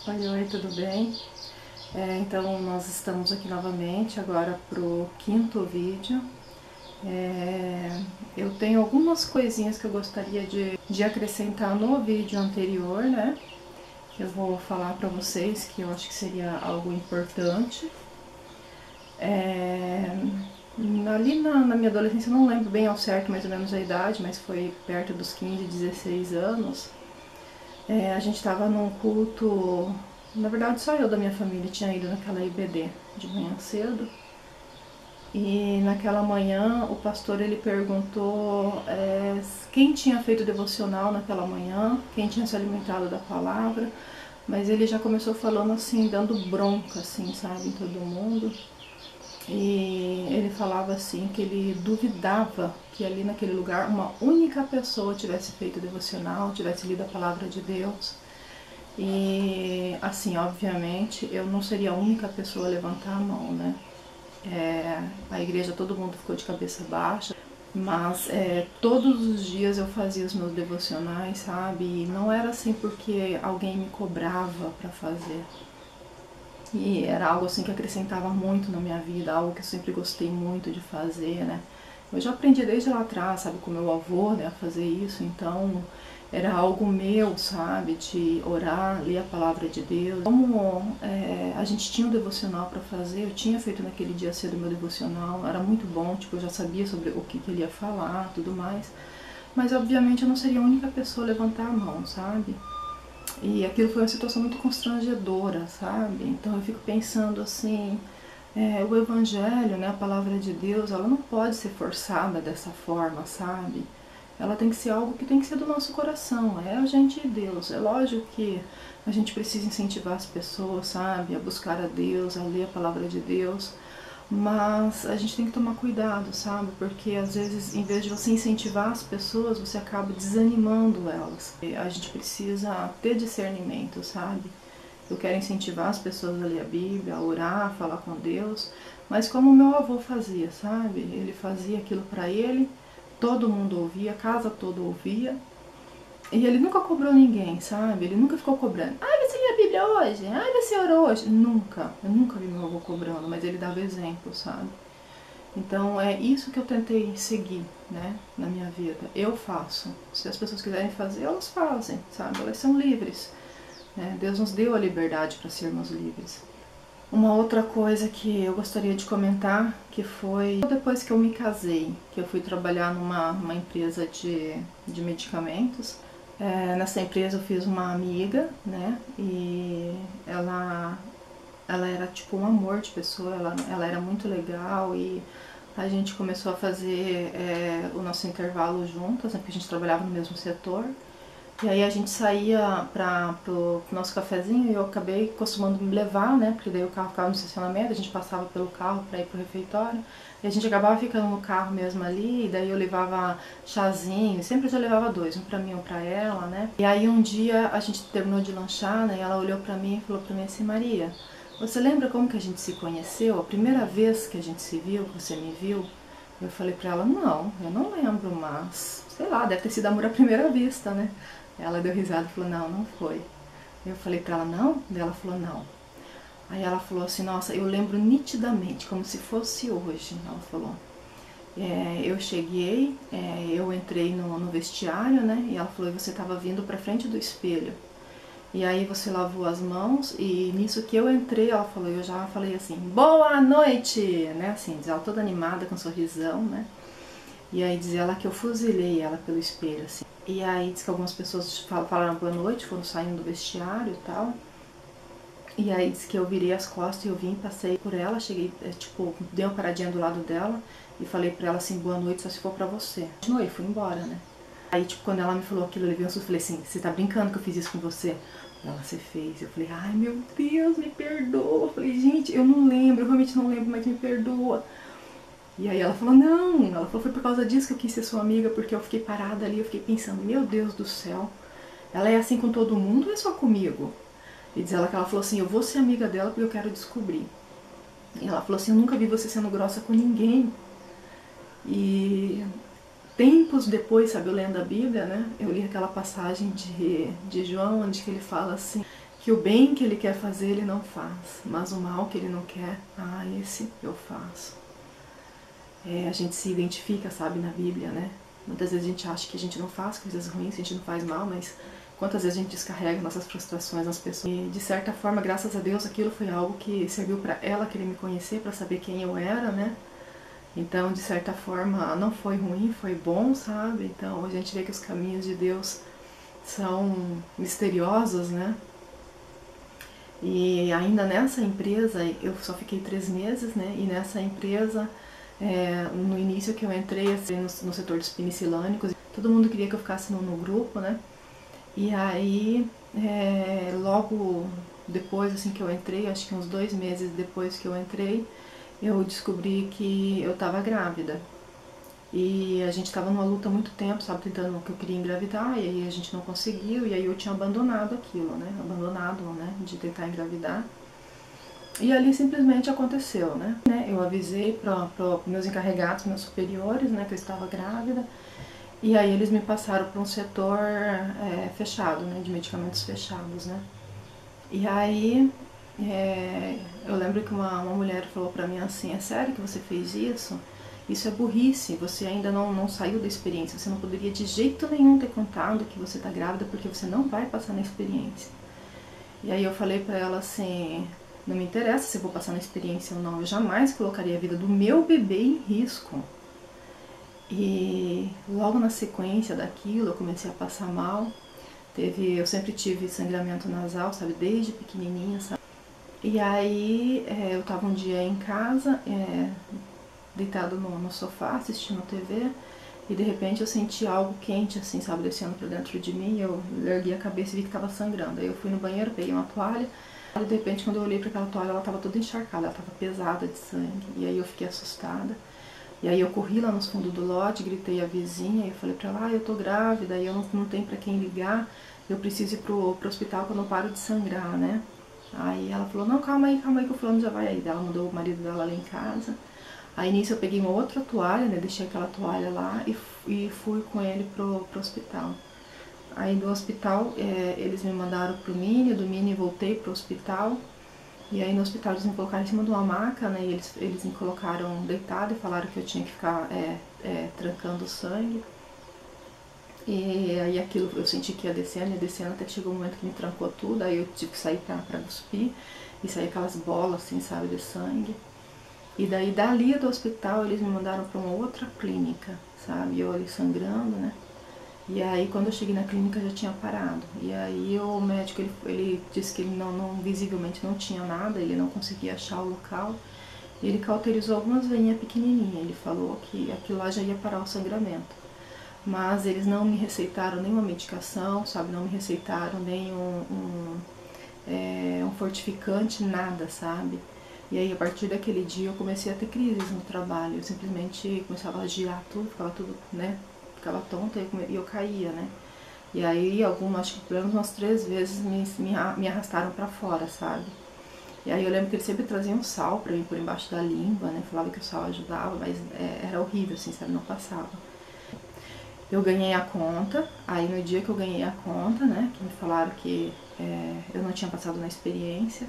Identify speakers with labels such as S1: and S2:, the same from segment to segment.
S1: Oi, oi, tudo bem? Então nós estamos aqui novamente agora pro quinto vídeo. Eu tenho algumas coisinhas que eu gostaria de acrescentar no vídeo anterior, né? Eu vou falar para vocês que eu acho que seria algo importante. Ali na minha adolescência, eu não lembro bem ao certo mais ou menos a idade, mas foi perto dos 15, 16 anos. A gente estava num culto, na verdade só eu da minha família tinha ido naquela IBD de manhã cedo. E naquela manhã o pastor ele perguntou quem tinha feito devocional naquela manhã, quem tinha se alimentado da palavra, mas ele já começou falando assim, dando bronca, assim, sabe, em todo mundo. E ele falava assim que ele duvidava que ali naquele lugar uma única pessoa tivesse feito devocional, tivesse lido a palavra de Deus. E assim, obviamente, eu não seria a única pessoa a levantar a mão, né? A igreja, todo mundo ficou de cabeça baixa, mas todos os dias eu fazia os meus devocionais, sabe? E não era assim porque alguém me cobrava para fazer. E era algo assim que acrescentava muito na minha vida, algo que eu sempre gostei muito de fazer, né? Eu já aprendi desde lá atrás, sabe, com meu avô, né, a fazer isso, então era algo meu, sabe, de orar, ler a palavra de Deus. Como a gente tinha um devocional para fazer, eu tinha feito naquele dia cedo meu devocional, era muito bom, tipo, eu já sabia sobre o que ele ia falar, tudo mais, mas obviamente eu não seria a única pessoa a levantar a mão, sabe? E aquilo foi uma situação muito constrangedora, sabe? Então eu fico pensando assim, o evangelho, né, a palavra de Deus, ela não pode ser forçada dessa forma, sabe? Ela tem que ser algo que tem que ser do nosso coração, é a gente e Deus. É lógico que a gente precisa incentivar as pessoas, sabe, a buscar a Deus, a ler a palavra de Deus, mas a gente tem que tomar cuidado, sabe, porque às vezes em vez de você incentivar as pessoas, você acaba desanimando elas. A gente precisa ter discernimento, sabe. Eu quero incentivar as pessoas a ler a Bíblia, a orar, a falar com Deus, mas como meu avô fazia, sabe? Ele fazia aquilo para ele, todo mundo ouvia, a casa toda ouvia, e ele nunca cobrou ninguém, sabe? Ele nunca ficou cobrando. Ai, você lê a Bíblia hoje? Ai, você orou hoje? Nunca. Eu nunca vi meu avô cobrando, mas ele dava exemplo, sabe? Então é isso que eu tentei seguir, né, na minha vida. Eu faço. Se as pessoas quiserem fazer, elas fazem, sabe? Elas são livres. Deus nos deu a liberdade para sermos livres. Uma outra coisa que eu gostaria de comentar, que foi depois que eu me casei, que eu fui trabalhar numa empresa de medicamentos. Nessa empresa eu fiz uma amiga, né, e ela era tipo um amor de pessoa, ela era muito legal e a gente começou a fazer o nosso intervalo juntas, né, porque a gente trabalhava no mesmo setor. E aí a gente saía pro nosso cafezinho e eu acabei costumando me levar, né? Porque daí o carro ficava no estacionamento, a gente passava pelo carro para ir pro refeitório. E a gente acabava ficando no carro mesmo ali, e daí eu levava chazinho, sempre eu levava dois, um pra mim, um pra ela, né? E aí um dia a gente terminou de lanchar, né? E ela olhou pra mim e falou pra mim assim, Maria, você lembra como que a gente se conheceu? A primeira vez que a gente se viu, que você me viu? Eu falei pra ela, não, eu não lembro, mas sei lá, deve ter sido amor à primeira vista, né? Ela deu risada e falou, não, não foi. Eu falei pra ela, não? Daí ela falou, não. Aí ela falou assim, nossa, eu lembro nitidamente, como se fosse hoje. Ela falou, eu cheguei, eu entrei no vestiário, né? E ela falou, e você tava vindo pra frente do espelho. E aí você lavou as mãos e nisso que eu entrei, ela falou, eu já falei assim, boa noite, né? Assim, diz ela toda animada, com um sorrisão, né? E aí diz ela que eu fuzilei ela pelo espelho, assim. E aí diz que algumas pessoas falaram boa noite, foram saindo do vestiário e tal. E aí diz que eu virei as costas e eu vim, passei por ela, cheguei, tipo, dei uma paradinha do lado dela e falei pra ela assim, boa noite, só se for pra você. Continuei, fui embora, né? Aí, tipo, quando ela me falou aquilo, eu levei um susto, falei assim, você tá brincando que eu fiz isso com você? Ela, você fez. Eu falei, ai meu Deus, me perdoa. Eu falei, gente, eu não lembro, eu realmente não lembro, mas me perdoa. E aí ela falou, não, ela falou, foi por causa disso que eu quis ser sua amiga, porque eu fiquei parada ali, eu fiquei pensando, meu Deus do céu, ela é assim com todo mundo ou é só comigo? E diz ela que ela falou assim, eu vou ser amiga dela porque eu quero descobrir. E ela falou assim, eu nunca vi você sendo grossa com ninguém. E tempos depois, sabe, eu lendo a Bíblia, né, eu li aquela passagem de João, onde que ele fala assim, que o bem que ele quer fazer ele não faz, mas o mal que ele não quer, esse eu faço. A gente se identifica, sabe, na Bíblia, né? Muitas vezes a gente acha que a gente não faz coisas ruins, a gente não faz mal, mas quantas vezes a gente descarrega nossas frustrações nas pessoas. E de certa forma, graças a Deus, aquilo foi algo que serviu para ela querer me conhecer, para saber quem eu era, né? Então, de certa forma, não foi ruim, foi bom, sabe? Então, a gente vê que os caminhos de Deus são misteriosos, né? E ainda nessa empresa, eu só fiquei 3 meses, né? E nessa empresa, no início que eu entrei assim, no setor dos penicilânicos, todo mundo queria que eu ficasse no grupo, né? E aí, logo depois assim que eu entrei, acho que uns 2 meses depois que eu entrei, eu descobri que eu estava grávida. E a gente estava numa luta há muito tempo, sabe, tentando que eu queria engravidar, e aí a gente não conseguiu, e aí eu tinha abandonado aquilo, né, de tentar engravidar. E ali simplesmente aconteceu, né. Eu avisei para meus encarregados, meus superiores, né, que eu estava grávida, e aí eles me passaram para um setor fechado, né, de medicamentos fechados, né. E aí eu lembro que uma mulher falou para mim assim, é sério que você fez isso? Isso é burrice, você ainda não saiu da experiência, você não poderia de jeito nenhum ter contado que você está grávida porque você não vai passar na experiência. E aí eu falei para ela assim, não me interessa se eu vou passar na experiência ou não, eu jamais colocaria a vida do meu bebê em risco. E logo na sequência daquilo eu comecei a passar mal, eu sempre tive sangramento nasal, sabe, desde pequenininha, sabe. E aí eu tava um dia em casa, deitado no sofá, assistindo TV, e de repente eu senti algo quente, assim, sabe, descendo pra dentro de mim, eu ergui a cabeça e vi que tava sangrando. Aí eu fui no banheiro, peguei uma toalha, e de repente quando eu olhei pra aquela toalha, ela tava toda encharcada, ela tava pesada de sangue, e aí eu fiquei assustada. E aí eu corri lá nos fundos do lote, gritei a vizinha, e eu falei pra ela, eu tô grávida, e eu não tenho pra quem ligar, eu preciso ir pro hospital quando eu paro de sangrar, né? Aí ela falou, não, calma aí que o fulano já vai aí. Ela mandou o marido dela lá em casa. Aí nisso eu peguei uma outra toalha, né, deixei aquela toalha lá e fui com ele pro hospital. Aí do hospital eles me mandaram pro Mini, do Mini voltei pro hospital. E aí no hospital eles me colocaram em cima de uma maca, né, e eles me colocaram deitada e falaram que eu tinha que ficar trancando o sangue. E aí aquilo eu senti que ia descendo, até que chegou um momento que me trancou tudo, aí eu tive que sair pra cuspir, e sair aquelas bolas assim, sabe, de sangue. E daí dali do hospital eles me mandaram pra uma outra clínica, sabe, eu ali sangrando, né. E aí quando eu cheguei na clínica já tinha parado. E aí o médico ele disse que ele visivelmente não tinha nada, ele não conseguia achar o local. Ele cauterizou algumas veinhas pequenininhas, ele falou que aquilo lá já ia parar o sangramento. Mas eles não me receitaram nenhuma medicação, sabe, não me receitaram nem um fortificante, nada, sabe. E aí a partir daquele dia eu comecei a ter crises no trabalho, eu simplesmente começava a girar tudo, ficava tudo, né, ficava tonta e eu caía, né. E aí acho que pelo menos umas 3 vezes me arrastaram pra fora, sabe. E aí eu lembro que eles sempre traziam sal pra mim por embaixo da língua, né, falava que o sal ajudava, mas era horrível, assim, sabe, não passava. Eu ganhei a conta, aí no dia que eu ganhei a conta, né, que me falaram que eu não tinha passado na experiência,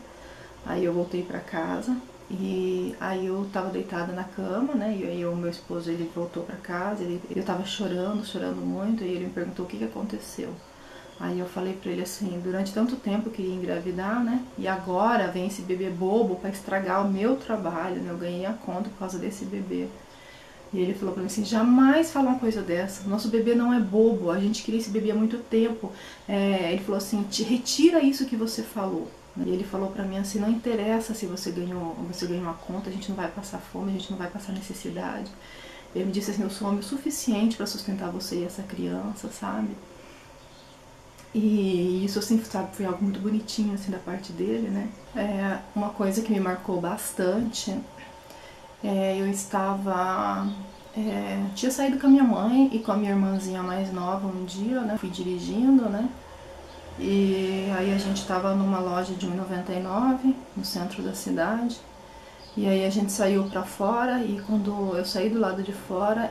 S1: aí eu voltei pra casa e aí eu tava deitada na cama, né, e aí o meu esposo, ele voltou pra casa, eu tava chorando muito, e ele me perguntou o que aconteceu. Aí eu falei pra ele assim, durante tanto tempo eu queria engravidar, né, e agora vem esse bebê bobo pra estragar o meu trabalho, né, eu ganhei a conta por causa desse bebê. E ele falou pra mim assim, jamais fala uma coisa dessa, nosso bebê não é bobo, a gente queria esse bebê há muito tempo. Ele falou assim, retira isso que você falou. E ele falou pra mim assim, não interessa se você ganhou a conta, a gente não vai passar fome, a gente não vai passar necessidade. Ele me disse assim, eu sou homem o suficiente pra sustentar você e essa criança, sabe? E isso assim, sabe, foi algo muito bonitinho assim da parte dele, né? Uma coisa que me marcou bastante, eu estava... tinha saído com a minha mãe e com a minha irmãzinha mais nova um dia, né? Fui dirigindo, né? E aí a gente estava numa loja de R$1,99 no centro da cidade. E aí a gente saiu pra fora e quando eu saí do lado de fora,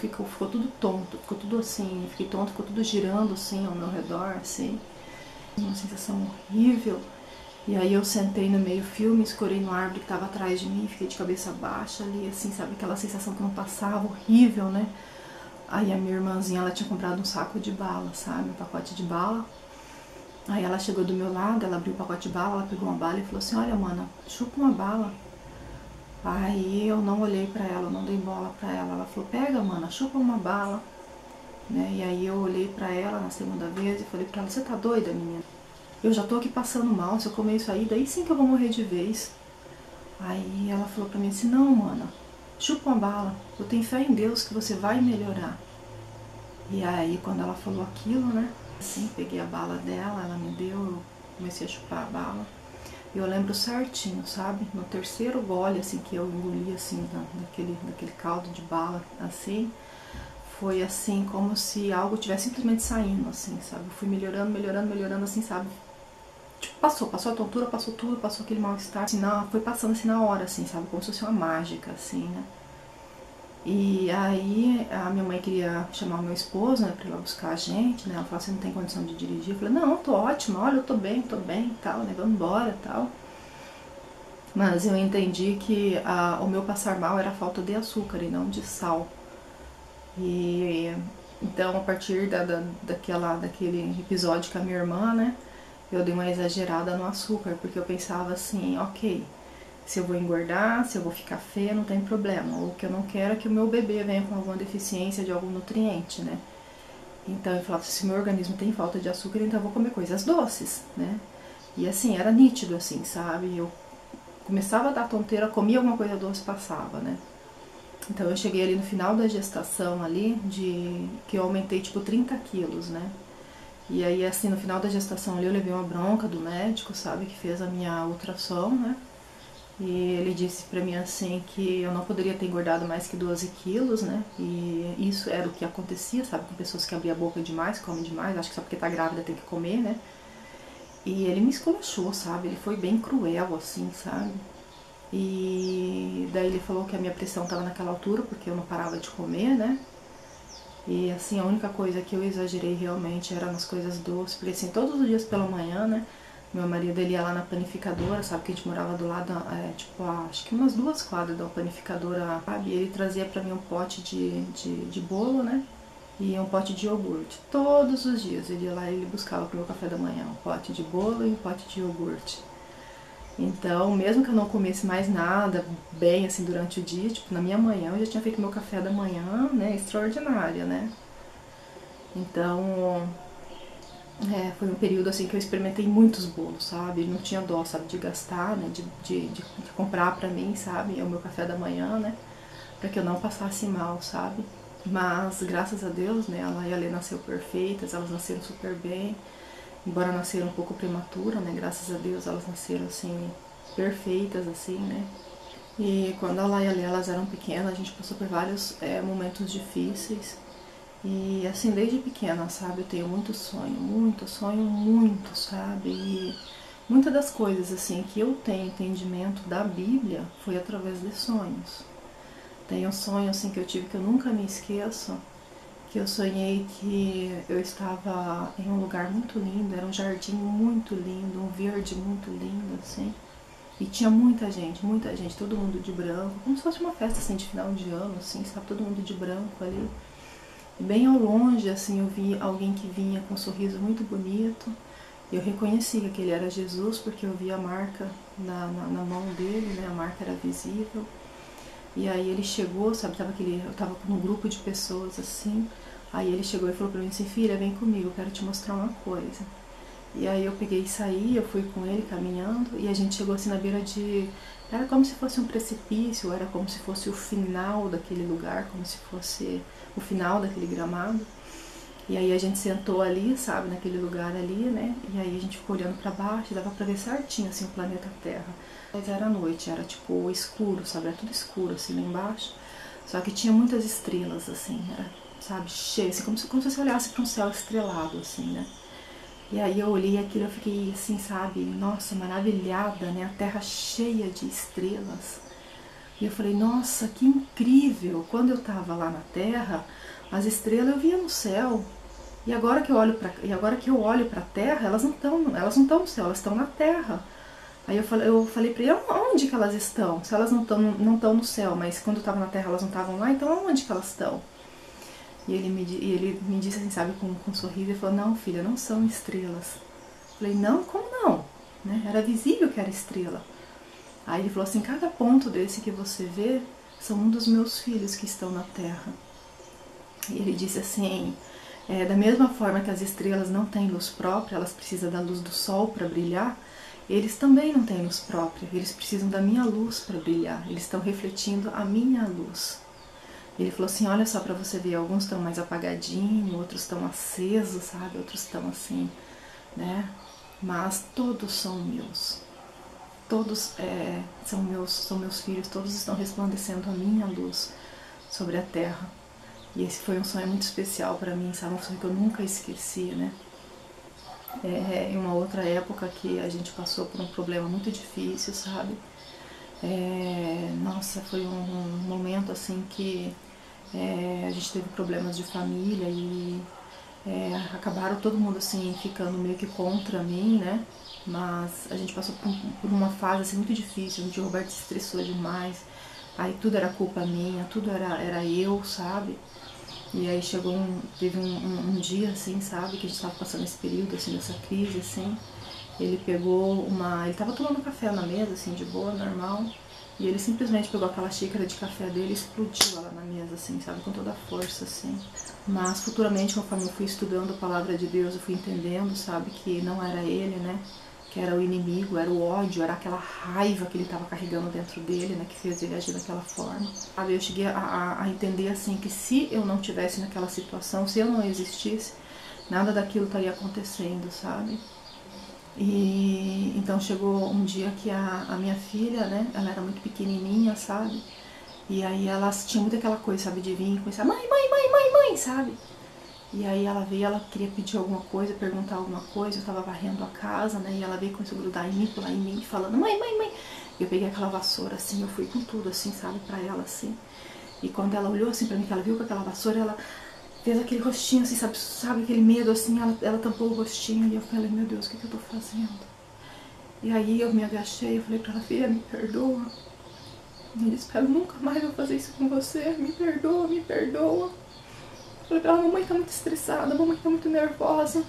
S1: ficou tudo tonto, ficou tudo assim, fiquei tonto, ficou tudo girando assim ao meu redor, assim. uma sensação horrível. E aí eu sentei no meio filme, escorei no árvore que estava atrás de mim, fiquei de cabeça baixa ali, assim, sabe, aquela sensação que não passava, horrível, né? Aí a minha irmãzinha, ela tinha comprado um saco de bala, sabe, um pacote de bala. Aí ela chegou do meu lado, ela abriu o pacote de bala, ela pegou uma bala e falou assim, olha, mana, chupa uma bala. Aí eu não olhei pra ela, não dei bola pra ela. Ela falou, pega, mana, chupa uma bala. Né? E aí eu olhei pra ela na segunda vez e falei pra ela, você tá doida, menina? Eu já tô aqui passando mal, se eu comer isso aí, daí sim que eu vou morrer de vez. Aí ela falou pra mim assim, não, mana, chupa uma bala, eu tenho fé em Deus que você vai melhorar. E aí quando ela falou aquilo, né, assim, peguei a bala dela, ela me deu, eu comecei a chupar a bala. E eu lembro certinho, sabe, no terceiro gole, assim, que eu engoli, assim, daquele caldo de bala, assim, foi assim, como se algo tivesse simplesmente saindo, assim, sabe, eu fui melhorando, melhorando, melhorando, assim, sabe. Tipo, passou a tontura, passou tudo, passou aquele mal-estar, assim, foi passando assim na hora, assim, sabe, como se fosse uma mágica, assim, né. E aí a minha mãe queria chamar o meu esposo, né, pra ir lá buscar a gente, né, ela falou, você não tem condição de dirigir? Eu falei, não, eu tô ótima, olha, eu tô bem e tal, né, vamos embora e tal. Mas eu entendi que o meu passar mal era falta de açúcar e não de sal. E então a partir daquele episódio com a minha irmã, né, eu dei uma exagerada no açúcar, porque eu pensava assim, ok, se eu vou engordar, se eu vou ficar feia, não tem problema. O que eu não quero é que o meu bebê venha com alguma deficiência de algum nutriente, né? Então eu falava, se o meu organismo tem falta de açúcar, então eu vou comer coisas doces, né? E assim, era nítido, assim, sabe? Eu começava a dar tonteira, comia alguma coisa doce, passava, né? Então eu cheguei ali no final da gestação ali, que eu aumentei tipo 30 quilos, né? E aí assim, no final da gestação ali eu levei uma bronca do médico, sabe? Que fez a minha ultrassom, né? E ele disse pra mim assim que eu não poderia ter engordado mais que 12 quilos, né? E isso era o que acontecia, sabe? Com pessoas que abriam a boca demais, comem demais, acho que só porque tá grávida tem que comer, né? E ele me esculachou, sabe? Ele foi bem cruel, assim, sabe? E daí ele falou que a minha pressão tava naquela altura porque eu não parava de comer, né? E assim, a única coisa que eu exagerei realmente era nas coisas doces, porque assim, todos os dias pela manhã, né? Meu marido, ele ia lá na panificadora, sabe, que a gente morava do lado, tipo, acho que umas 2 quadras da panificadora, sabe, e ele trazia pra mim um pote de bolo, né, e um pote de iogurte. Todos os dias ele ia lá e ele buscava pro meu café da manhã um pote de bolo e um pote de iogurte. Então, mesmo que eu não comesse mais nada bem, assim, durante o dia, tipo, na minha manhã eu já tinha feito meu café da manhã, né, extraordinária, né. Então, foi um período assim que eu experimentei muitos bolos, sabe? Ele não tinha dó, sabe, de gastar, né? De comprar pra mim, sabe? É o meu café da manhã, né? Pra que eu não passasse mal, sabe? Mas, graças a Deus, né? Ela e a Lê nasceu perfeitas, elas nasceram super bem. Embora nasceram um pouco prematura, né? Graças a Deus elas nasceram assim, perfeitas, assim, né? E quando a Lá e a Lê, elas eram pequenas, a gente passou por vários momentos difíceis. E assim, desde pequena, sabe, eu tenho muito sonho, muito, sabe? E muitas das coisas assim que eu tenho entendimento da Bíblia foi através de sonhos. Tem um sonho assim que eu tive que eu nunca me esqueço, que eu sonhei que eu estava em um lugar muito lindo, era um jardim muito lindo, um verde muito lindo, assim. E tinha muita gente, todo mundo de branco, como se fosse uma festa assim de final de ano, assim, sabe, todo mundo de branco ali. Bem ao longe, assim, eu vi alguém que vinha com um sorriso muito bonito. Eu reconheci que ele era Jesus, porque eu vi a marca na mão dele, né? A marca era visível. E aí ele chegou, sabe, eu tava com um grupo de pessoas, assim. Aí ele chegou e falou pra mim assim, filha, vem comigo, eu quero te mostrar uma coisa. E aí eu peguei e saí, eu fui com ele caminhando, e a gente chegou assim na beira de... Era como se fosse um precipício, era como se fosse o final daquele lugar, como se fosse o final daquele gramado. E aí a gente sentou ali, sabe, naquele lugar ali, né? E aí a gente ficou olhando pra baixo, e dava pra ver certinho, assim, o planeta Terra. Mas era noite, era tipo escuro, sabe? Era tudo escuro, assim, lá embaixo. Só que tinha muitas estrelas, assim, era, sabe, cheio, assim, como se você olhasse pra um céu estrelado, assim, né? E aí eu olhei aquilo e eu fiquei assim, sabe, nossa, maravilhada, né? A Terra cheia de estrelas. E eu falei, nossa, que incrível! Quando eu tava lá na Terra, as estrelas eu via no céu, E agora que eu olho para a Terra, elas não estão no céu, elas estão na Terra. Aí eu falei para ele, onde que elas estão? Se elas não estão no céu, mas quando eu estava na Terra elas não estavam lá, então onde que elas estão? E ele me disse assim, sabe, com um sorriso, ele falou, não, filha, não são estrelas. Eu falei, não, como não? Né? Era visível que era estrela. Aí ele falou assim, cada ponto desse que você vê são um dos meus filhos que estão na Terra. E ele disse assim, da mesma forma que as estrelas não têm luz própria, elas precisam da luz do sol para brilhar, eles também não têm luz própria, eles precisam da minha luz para brilhar, eles estão refletindo a minha luz. Ele falou assim, olha só para você ver, alguns estão mais apagadinhos, outros estão acesos, sabe, outros estão assim, né, mas todos são meus. Todos são meus filhos, todos estão resplandecendo a minha luz sobre a terra. E esse foi um sonho muito especial para mim, sabe? Um sonho que eu nunca esqueci, né? Em uma outra época que a gente passou por um problema muito difícil, sabe? Nossa, foi um momento assim que a gente teve problemas de família e acabaram todo mundo assim ficando meio que contra mim, né? Mas a gente passou por uma fase assim, muito difícil, onde o Roberto se estressou demais, aí tudo era culpa minha, tudo era eu, sabe? E aí teve um dia assim, sabe, que a gente tava passando esse período assim, dessa crise, assim, ele tava tomando café na mesa, assim, de boa, normal, e ele simplesmente pegou aquela xícara de café dele e explodiu ela na mesa, assim, sabe, com toda a força, assim. Mas futuramente, conforme eu fui estudando a palavra de Deus, eu fui entendendo, sabe, que não era ele, né, que era o inimigo, era o ódio, era aquela raiva que ele estava carregando dentro dele, né, que fez ele agir daquela forma. Sabe, eu cheguei a entender, assim, que se eu não tivesse naquela situação, se eu não existisse, nada daquilo estaria acontecendo, sabe. E então chegou um dia que a minha filha, né, ela era muito pequenininha, sabe, e aí ela tinha muito aquela coisa, sabe, de vir e começar, mãe, sabe. E aí ela veio, ela queria pedir alguma coisa, perguntar alguma coisa, eu tava varrendo a casa, né, e ela veio e começou a grudar em mim, pular em mim, falando, mãe. E eu peguei aquela vassoura, assim, eu fui com tudo, assim, sabe, pra ela, assim. E quando ela olhou, assim, pra mim, que ela viu com aquela vassoura, ela fez aquele rostinho, assim, sabe aquele medo, assim, ela tampou o rostinho, e eu falei, meu Deus, o que eu tô fazendo? E aí eu me agachei, eu falei pra ela, filha, me perdoa. E eu disse pra ela, nunca mais vou fazer isso com você, me perdoa, me perdoa. Falei pra ela, mamãe tá muito estressada, mamãe tá muito nervosa.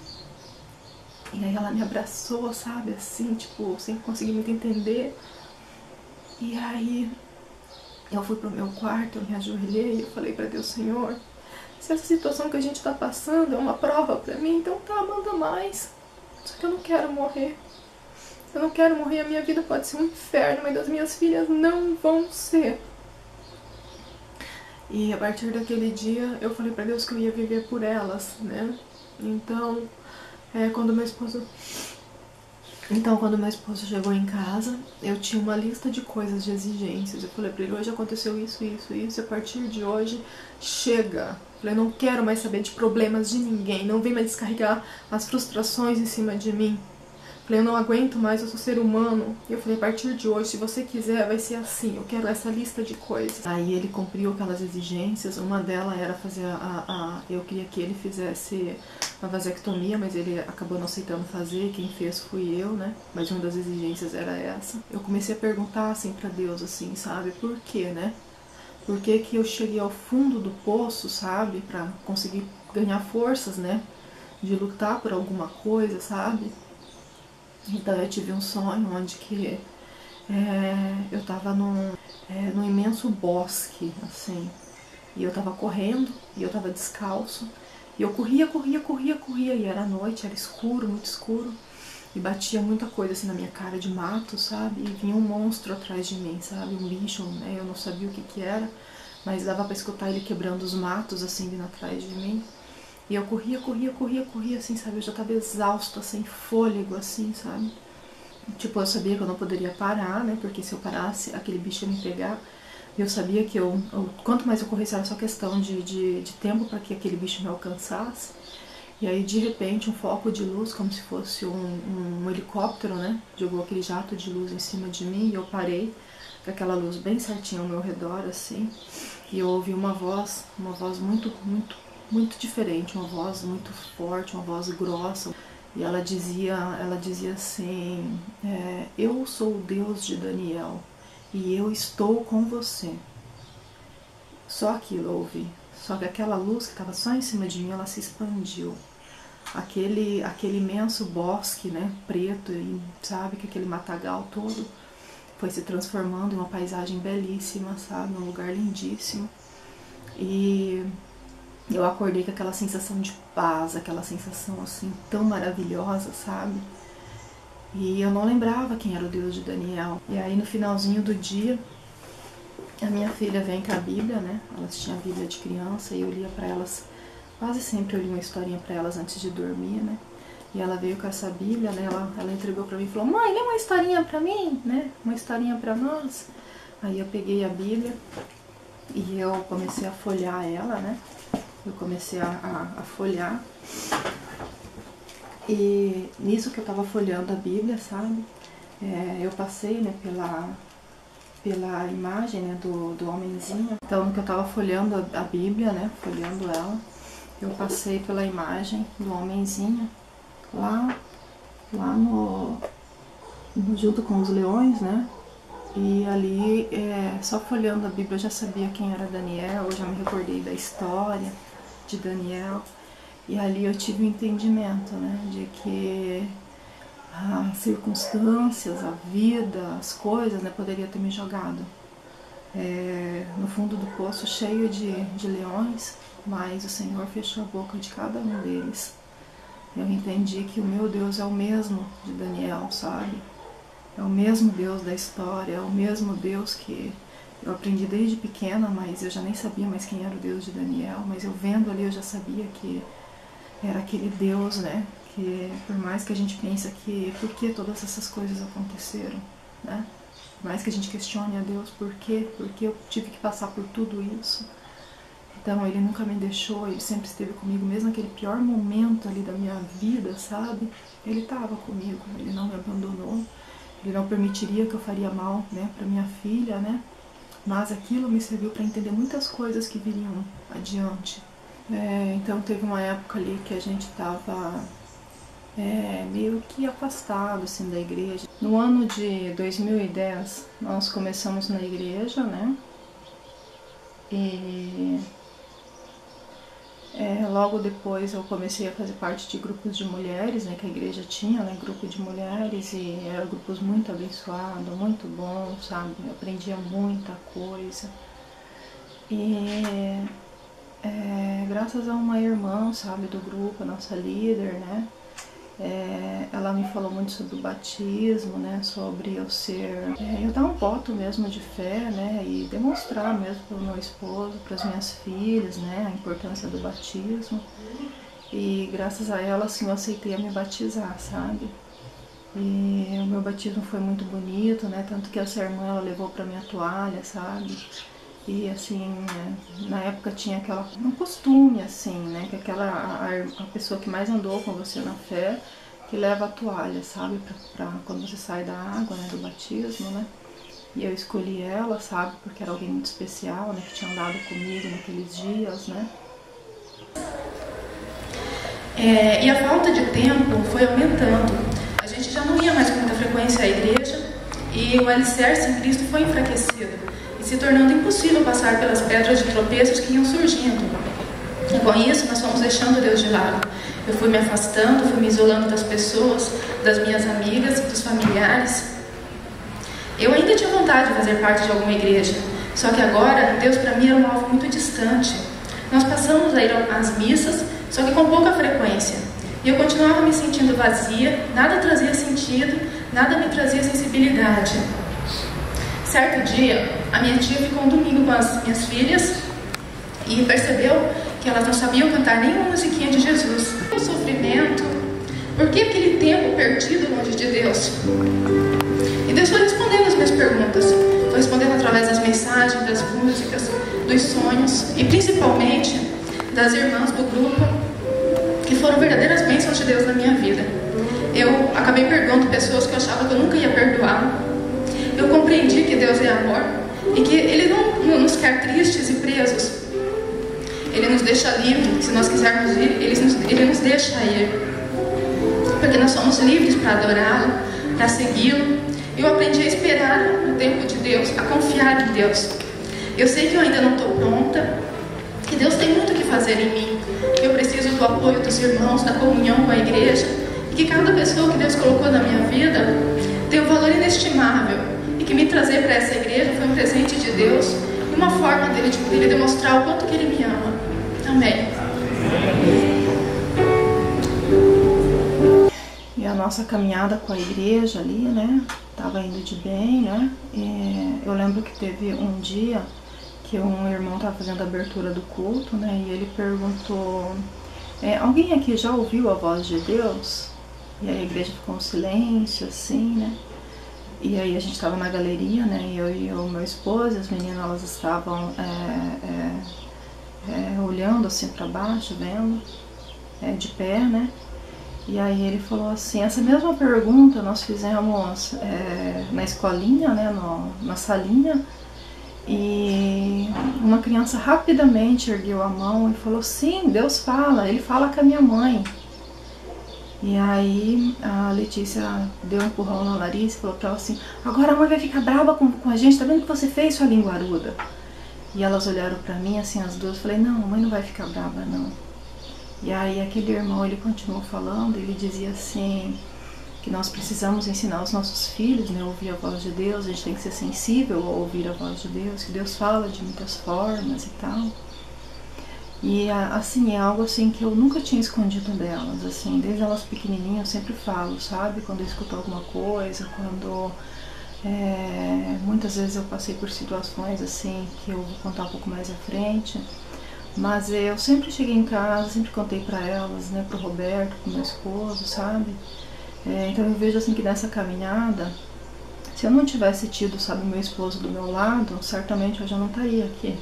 S1: E aí ela me abraçou, sabe, assim, tipo, sem conseguir muito entender. E aí eu fui pro meu quarto, eu me ajoelhei, eu falei pra Deus, Senhor, se essa situação que a gente tá passando é uma prova pra mim, então tá, manda mais. Só que eu não quero morrer. Eu não quero morrer, a minha vida pode ser um inferno, mas as minhas filhas não vão ser. E a partir daquele dia eu falei pra Deus que eu ia viver por elas, né? Então, quando meu esposo chegou em casa, eu tinha uma lista de coisas, de exigências. Eu falei pra ele, hoje aconteceu isso, isso, isso, e a partir de hoje, chega. Eu falei, não quero mais saber de problemas de ninguém, não vem mais descarregar as frustrações em cima de mim. Falei, eu não aguento mais, eu sou ser humano. E eu falei, a partir de hoje, se você quiser, vai ser assim. Eu quero essa lista de coisas. Aí ele cumpriu aquelas exigências. Uma delas era fazer eu queria que ele fizesse uma vasectomia, mas ele acabou não aceitando fazer. Quem fez fui eu, né? Mas uma das exigências era essa. Eu comecei a perguntar, assim, pra Deus, assim, sabe? Por quê, né? Por que que eu cheguei ao fundo do poço, sabe? Pra conseguir ganhar forças, né? De lutar por alguma coisa, sabe? Então eu tive um sonho onde que eu tava num imenso bosque, assim, e eu tava correndo, e eu tava descalço, e eu corria, e era noite, era escuro, muito escuro, e batia muita coisa assim na minha cara de mato, sabe, e vinha um monstro atrás de mim, sabe, um bicho, né, eu não sabia o que que era, mas dava pra escutar ele quebrando os matos, assim, vindo atrás de mim. E eu corria, assim, sabe? Eu já tava exausta, sem fôlego, assim, sabe? Tipo, eu sabia que eu não poderia parar, né? Porque se eu parasse, aquele bicho ia me pegar. E eu sabia que quanto mais eu corresse, era só questão de tempo para que aquele bicho me alcançasse. E aí, de repente, um foco de luz, como se fosse um helicóptero, né? Jogou aquele jato de luz em cima de mim e eu parei com aquela luz bem certinha ao meu redor, assim. E eu ouvi uma voz muito, muito muito diferente, uma voz muito forte, uma voz grossa. E ela dizia assim, eu sou o Deus de Daniel e eu estou com você. Só aquilo eu ouvi. Só que aquela luz que estava só em cima de mim, ela se expandiu. Aquele imenso bosque, né, preto, e sabe, que aquele matagal todo foi se transformando em uma paisagem belíssima, sabe, um lugar lindíssimo. E eu acordei com aquela sensação de paz, aquela sensação assim tão maravilhosa, sabe? E eu não lembrava quem era o Deus de Daniel. E aí no finalzinho do dia, a minha filha vem com a Bíblia, né? Elas tinham a Bíblia de criança e eu lia para elas, quase sempre eu li uma historinha para elas antes de dormir, né? E ela veio com essa Bíblia, né? Ela entregou para mim e falou: mãe, lê uma historinha para mim, né? Uma historinha para nós. Aí eu peguei a Bíblia e eu comecei a folhear ela, né? Eu comecei a folhear. E nisso que eu tava folheando a Bíblia, sabe? Eu passei, né, pela imagem, né, do homenzinho. Então, no que eu tava folheando a Bíblia, né, folheando ela, eu passei pela imagem do homenzinho lá no junto com os leões, né? E ali, só folheando a Bíblia, eu já sabia quem era Daniel, eu já me recordei da história de Daniel. E ali eu tive o entendimento, né, de que as circunstâncias, a vida, as coisas, né, poderia ter me jogado no fundo do poço cheio de leões, mas o Senhor fechou a boca de cada um deles. Eu entendi que o meu Deus é o mesmo de Daniel, sabe? É o mesmo Deus da história, é o mesmo Deus que eu aprendi desde pequena, mas eu já nem sabia mais quem era o Deus de Daniel, mas eu vendo ali eu já sabia que era aquele Deus, né? Que por mais que a gente pense que por que todas essas coisas aconteceram, né? Por mais que a gente questione a Deus por quê? Porque eu tive que passar por tudo isso. Então Ele nunca me deixou, Ele sempre esteve comigo, mesmo naquele pior momento ali da minha vida, sabe? Ele estava comigo, Ele não me abandonou, Ele não permitiria que eu faria mal, né, para minha filha, né? Mas aquilo me serviu para entender muitas coisas que viriam adiante. Então teve uma época ali que a gente estava meio que afastado assim, da igreja. No ano de 2010 nós começamos na igreja, né? E logo depois eu comecei a fazer parte de grupos de mulheres, né, que a igreja tinha, né, grupo de mulheres, e eram grupos muito abençoados, muito bons, sabe? Eu aprendia muita coisa. E graças a uma irmã, sabe, do grupo, a nossa líder, né, ela me falou muito sobre o batismo, né, sobre eu dar um voto mesmo de fé, né, e demonstrar mesmo para o meu esposo, para as minhas filhas, né, a importância do batismo. E graças a ela, assim, eu aceitei a me batizar, sabe? E o meu batismo foi muito bonito, né, tanto que essa irmã, ela levou para minha toalha, sabe? E assim, na época tinha um costume assim, né, que a pessoa que mais andou com você na fé, que leva a toalha, sabe, pra quando você sai da água, né, do batismo, né. E eu escolhi ela, sabe, porque era alguém muito especial, né, que tinha andado comigo naqueles dias, né.
S2: E a falta de tempo foi aumentando. A gente já não ia mais com muita frequência à igreja e o alicerce em Cristo foi enfraquecido e se tornando impossível passar pelas pedras de tropeços que iam surgindo. E com isso nós fomos deixando Deus de lado. Eu fui me afastando, fui me isolando das pessoas, das minhas amigas, dos familiares. Eu ainda tinha vontade de fazer parte de alguma igreja, só que agora Deus para mim era um alvo muito distante. Nós passamos a ir às missas, só que com pouca frequência. E eu continuava me sentindo vazia, nada trazia sentido, nada me trazia sensibilidade. Certo dia, a minha tia ficou um domingo com as minhas filhas e percebeu que elas não sabiam cantar nenhuma musiquinha de Jesus. O sofrimento, por que aquele tempo perdido longe de Deus? E Deus foi respondendo as minhas perguntas, foi respondendo através das mensagens, das músicas, dos sonhos e principalmente das irmãs do grupo, que foram verdadeiras bênçãos de Deus na minha vida. Eu acabei perdoando pessoas que eu achava que eu nunca ia perdoar. Eu compreendi que Deus é amor e que Ele não nos quer tristes e presos. Ele nos deixa livre, se nós quisermos ir, Ele nos deixa ir. Porque nós somos livres para adorá-lo, para segui-lo. Eu aprendi a esperar o tempo de Deus, a confiar em Deus. Eu sei que eu ainda não estou pronta, que Deus tem muito o que fazer em mim. Eu preciso do apoio dos irmãos, da comunhão com a igreja, e que cada pessoa que Deus colocou na minha vida tem um valor inestimável, e que me trazer para essa igreja foi um presente de Deus e uma forma dele demonstrar o quanto que Ele me ama. Amém.
S1: E a nossa caminhada com a igreja ali, né, estava indo de bem, né, e eu lembro que teve um dia que um irmão estava fazendo a abertura do culto, né, e ele perguntou, alguém aqui já ouviu a voz de Deus? E aí a igreja ficou um silêncio, assim, né, e aí a gente estava na galeria, né, e eu e o meu esposo, as meninas, elas estavam olhando assim para baixo, vendo, de pé, né. E aí ele falou assim, essa mesma pergunta nós fizemos na escolinha, né, na salinha, e uma criança rapidamente ergueu a mão e falou, sim, Deus fala, Ele fala com a minha mãe. E aí a Letícia deu um empurrão na Larissa e falou pra ela assim, agora a mãe vai ficar brava com a gente, tá vendo o que você fez, sua linguaruda? E elas olharam pra mim, assim, as duas, falei, não, a mãe não vai ficar brava, não. E aí aquele irmão, ele continuou falando, ele dizia assim, que nós precisamos ensinar os nossos filhos, né, a ouvir a voz de Deus, a gente tem que ser sensível a ouvir a voz de Deus, que Deus fala de muitas formas e tal. E assim, é algo assim que eu nunca tinha escondido delas, assim, desde elas pequenininhas eu sempre falo, sabe, quando eu escuto alguma coisa, quando muitas vezes eu passei por situações assim, que eu vou contar um pouco mais à frente. Mas eu sempre cheguei em casa, sempre contei pra elas, né, pro Roberto, pro meu esposo, sabe? Então eu vejo assim que nessa caminhada, se eu não tivesse tido, sabe, meu esposo do meu lado, certamente eu já não estaria aqui.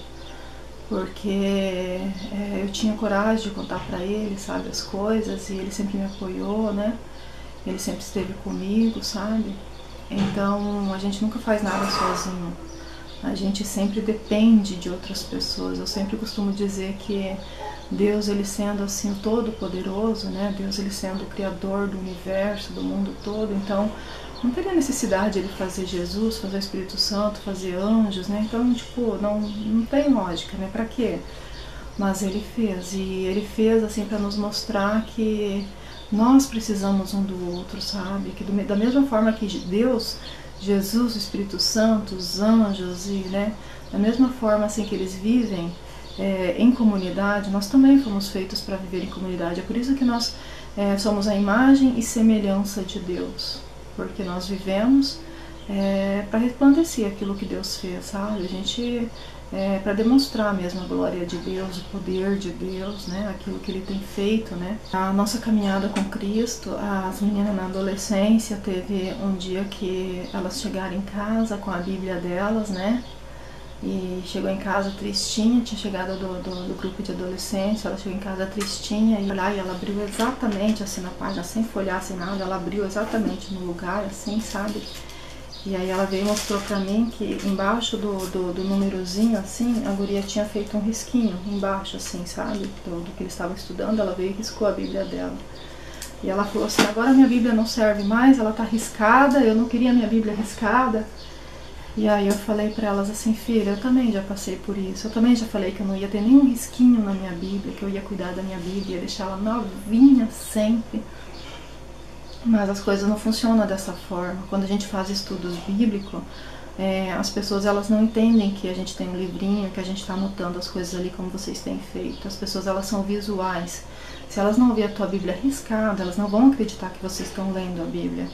S1: Porque eu tinha coragem de contar pra ele, sabe, as coisas, e ele sempre me apoiou, né? Ele sempre esteve comigo, sabe? Então a gente nunca faz nada sozinho. A gente sempre depende de outras pessoas. Eu sempre costumo dizer que Deus, Ele sendo assim o Todo-Poderoso, né? Deus, Ele sendo o Criador do universo, do mundo todo, então não teria necessidade de Ele fazer Jesus, fazer o Espírito Santo, fazer anjos, né? Então, tipo, não tem lógica, né? Pra quê? Mas Ele fez, e Ele fez assim para nos mostrar que nós precisamos um do outro, sabe? Que da mesma forma que Deus, Jesus, o Espírito Santo, os anjos, e, né, da mesma forma assim que eles vivem em comunidade, nós também fomos feitos para viver em comunidade. É por isso que nós somos a imagem e semelhança de Deus, porque nós vivemos para resplandecer aquilo que Deus fez, sabe? A gente para demonstrar mesmo a glória de Deus, o poder de Deus, né? Aquilo que Ele tem feito, né? A nossa caminhada com Cristo, as meninas na adolescência, teve um dia que elas chegaram em casa com a Bíblia delas, né? E chegou em casa tristinha, tinha chegado do grupo de adolescentes, ela chegou em casa tristinha, e lá, e ela abriu exatamente assim na página, sem folhear, sem nada, ela abriu exatamente no lugar, assim, sabe? E aí ela veio e mostrou pra mim que embaixo do númerozinho, assim, a guria tinha feito um risquinho embaixo, assim, sabe? Do que eles estavam estudando, ela veio e riscou a Bíblia dela. E ela falou assim, agora minha Bíblia não serve mais, ela tá riscada, eu não queria minha Bíblia riscada. E aí eu falei pra elas assim, filha, eu também já passei por isso, eu também já falei que eu não ia ter nenhum risquinho na minha Bíblia, que eu ia cuidar da minha Bíblia, ia deixar ela novinha sempre. Mas as coisas não funcionam dessa forma. Quando a gente faz estudos bíblicos, as pessoas elas não entendem que a gente tem um livrinho, que a gente está anotando as coisas ali como vocês têm feito. As pessoas elas são visuais. Se elas não verem a tua Bíblia riscada, elas não vão acreditar que vocês estão lendo a Bíblia.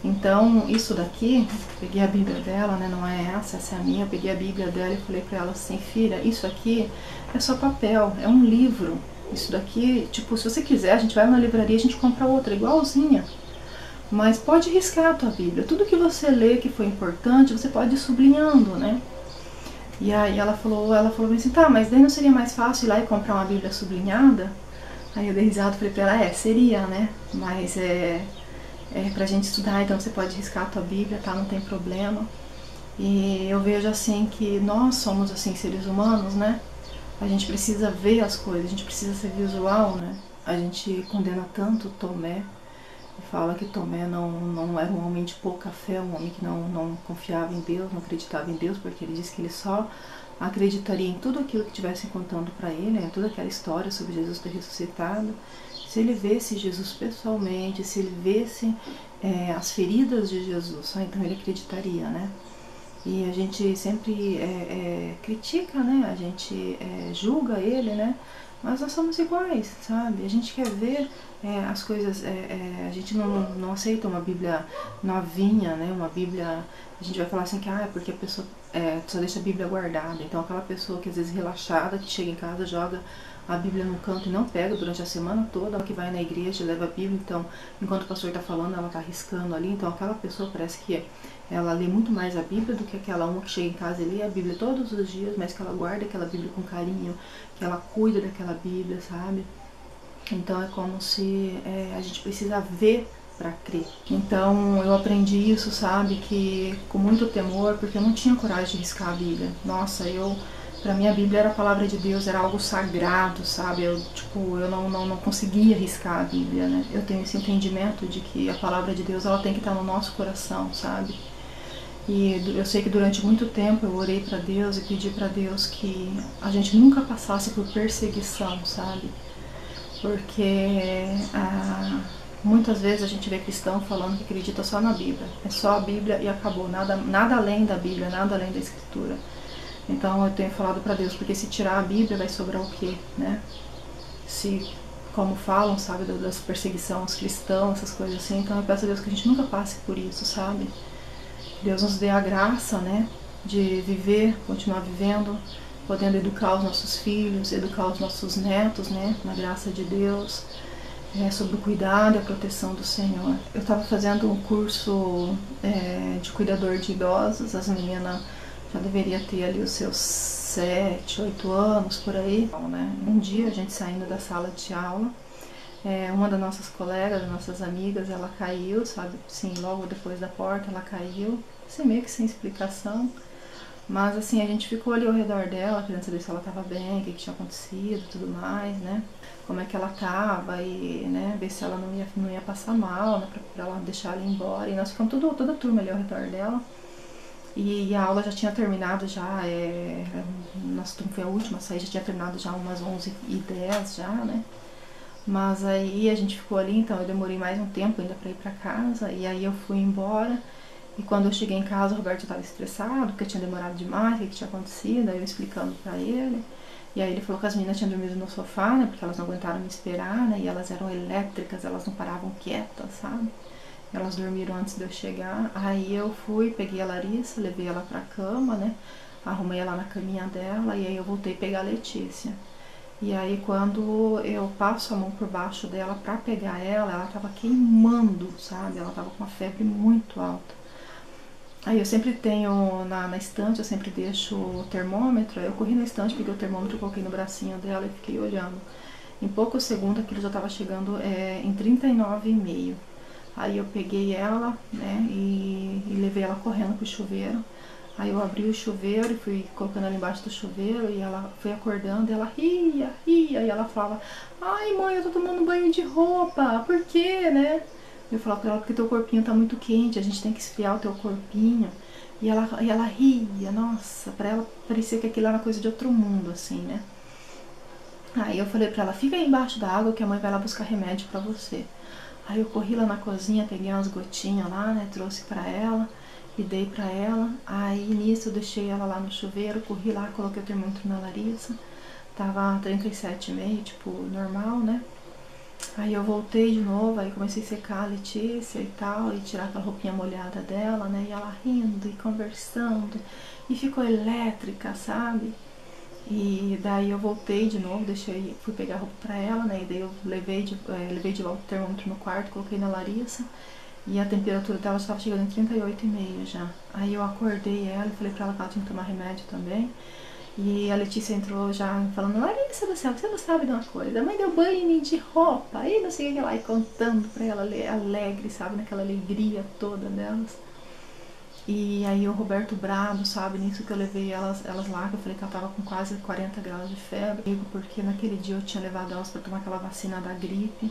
S1: Então, isso daqui, peguei a Bíblia dela, né, não é essa é a minha, eu peguei a Bíblia dela e falei pra ela assim, filha, isso aqui é só papel, é um livro. Isso daqui, tipo, se você quiser, a gente vai na livraria, a gente compra outra, igualzinha. Mas pode riscar a tua Bíblia. Tudo que você lê que foi importante, você pode ir sublinhando, né? E aí ela falou assim, tá, mas daí não seria mais fácil ir lá e comprar uma Bíblia sublinhada? Aí eu dei risada e falei pra ela, seria, né? Mas pra gente estudar, então você pode riscar a tua Bíblia, tá? Não tem problema. E eu vejo assim que nós somos assim seres humanos, né? A gente precisa ver as coisas, a gente precisa ser visual, né? A gente condena tanto Tomé, e fala que Tomé não era um homem de pouca fé, um homem que não confiava em Deus, não acreditava em Deus, porque ele disse que ele só acreditaria em tudo aquilo que estivessem contando para ele, né? Toda aquela história sobre Jesus ter ressuscitado. Se ele visse Jesus pessoalmente, se ele visse as feridas de Jesus, só então ele acreditaria, né? E a gente sempre critica, né? A gente julga ele, né? Mas nós somos iguais, sabe? A gente quer ver as coisas, a gente não aceita uma Bíblia novinha, né? Uma Bíblia, a gente vai falar assim que é porque a pessoa só deixa a Bíblia guardada. Então aquela pessoa que às vezes relaxada, que chega em casa, joga a Bíblia no canto e não pega durante a semana toda, ela que vai na igreja, leva a Bíblia, então enquanto o pastor está falando, ela está riscando ali, então aquela pessoa parece que ela lê muito mais a Bíblia do que aquela uma que chega em casa e lê a Bíblia todos os dias, mas que ela guarda aquela Bíblia com carinho, que ela cuida daquela Bíblia, sabe? Então é como se a gente precisa ver para crer. Então eu aprendi isso, sabe, que com muito temor, porque eu não tinha coragem de riscar a Bíblia. Nossa, pra mim a Bíblia era a palavra de Deus, era algo sagrado, sabe? Eu não conseguia riscar a Bíblia, né? Eu tenho esse entendimento de que a palavra de Deus, ela tem que estar no nosso coração, sabe? E eu sei que durante muito tempo eu orei para Deus e pedi para Deus que a gente nunca passasse por perseguição, sabe? Porque muitas vezes a gente vê cristão falando que acredita só na Bíblia. É só a Bíblia e acabou, nada além da Bíblia, nada além da Escritura. Então eu tenho falado para Deus, porque se tirar a Bíblia vai sobrar o quê, né? Se, como falam, sabe, das perseguições aos cristãos, essas coisas assim. Então eu peço a Deus que a gente nunca passe por isso, sabe? Deus nos dê a graça, né, de viver, continuar vivendo, podendo educar os nossos filhos, educar os nossos netos, né, na graça de Deus, sobre o cuidado e a proteção do Senhor. Eu estava fazendo um curso de cuidador de idosos, as meninas já deveria ter ali os seus 7, 8 anos, por aí, né? Um dia a gente saindo da sala de aula, uma das nossas colegas, das nossas amigas, ela caiu, sabe, sim, logo depois da porta ela caiu, assim, meio que sem explicação, mas assim, a gente ficou ali ao redor dela, querendo saber se ela estava bem, o que tinha acontecido e tudo mais, né, como é que ela estava e, né, ver se ela não ia passar mal, né, pra ela deixar ela ir embora, e nós ficamos toda a turma ali ao redor dela. E a aula já tinha terminado já, nossa turma foi a última a sair, já tinha terminado já umas 11h10 já, né. Mas aí a gente ficou ali, então eu demorei mais um tempo ainda pra ir pra casa, e aí eu fui embora, e quando eu cheguei em casa o Roberto estava estressado, porque tinha demorado demais, o que tinha acontecido, aí eu explicando pra ele, e aí ele falou que as meninas tinham dormido no sofá, né, porque elas não aguentaram me esperar, né, e elas eram elétricas, elas não paravam quietas, sabe? Elas dormiram antes de eu chegar. Aí eu fui, peguei a Larissa, levei ela pra cama, né, arrumei ela na caminha dela, e aí eu voltei a pegar a Letícia. E aí quando eu passo a mão por baixo dela pra pegar ela tava queimando, sabe? Ela tava com uma febre muito alta. Aí eu sempre tenho na estante, eu sempre deixo o termômetro. Aí eu corri na estante, peguei o termômetro, coloquei no bracinho dela e fiquei olhando. Em poucos segundos aquilo já tava chegando em 39,5. Aí eu peguei ela, né, e levei ela correndo pro chuveiro. Aí eu abri o chuveiro e fui colocando ela embaixo do chuveiro e ela foi acordando e ela ria, e ela falava, ai mãe, eu tô tomando banho de roupa, por quê, né? Eu falava pra ela, porque teu corpinho tá muito quente, a gente tem que esfriar o teu corpinho. E ela ria, nossa, pra ela parecia que aquilo era coisa de outro mundo, assim, né? Aí eu falei pra ela, fica aí embaixo da água que a mãe vai lá buscar remédio pra você. Aí eu corri lá na cozinha, peguei umas gotinhas lá, né, trouxe pra ela e dei pra ela. Aí nisso eu deixei ela lá no chuveiro, corri lá, coloquei o termômetro na Larissa, tava 37,5, tipo, normal, né. Aí eu voltei de novo, aí comecei a secar a Letícia e tal, e tirar aquela roupinha molhada dela, né, e ela rindo e conversando, e ficou elétrica, sabe. E daí eu voltei de novo, fui pegar a roupa pra ela, né, e daí eu levei de volta o termômetro no quarto, coloquei na Larissa, e a temperatura dela estava chegando em 38,5 já. Aí eu acordei ela e falei pra ela que ela tinha que tomar remédio também. E a Letícia entrou já falando, Larissa do céu, você não sabe de uma coisa, a mãe deu banho em mim de roupa, aí não sei o que lá, e contando pra ela, alegre, sabe, naquela alegria toda delas. E aí o Roberto brabo, sabe, nisso que eu levei elas lá, que eu falei que ela tava com quase 40 graus de febre, porque naquele dia eu tinha levado elas para tomar aquela vacina da gripe.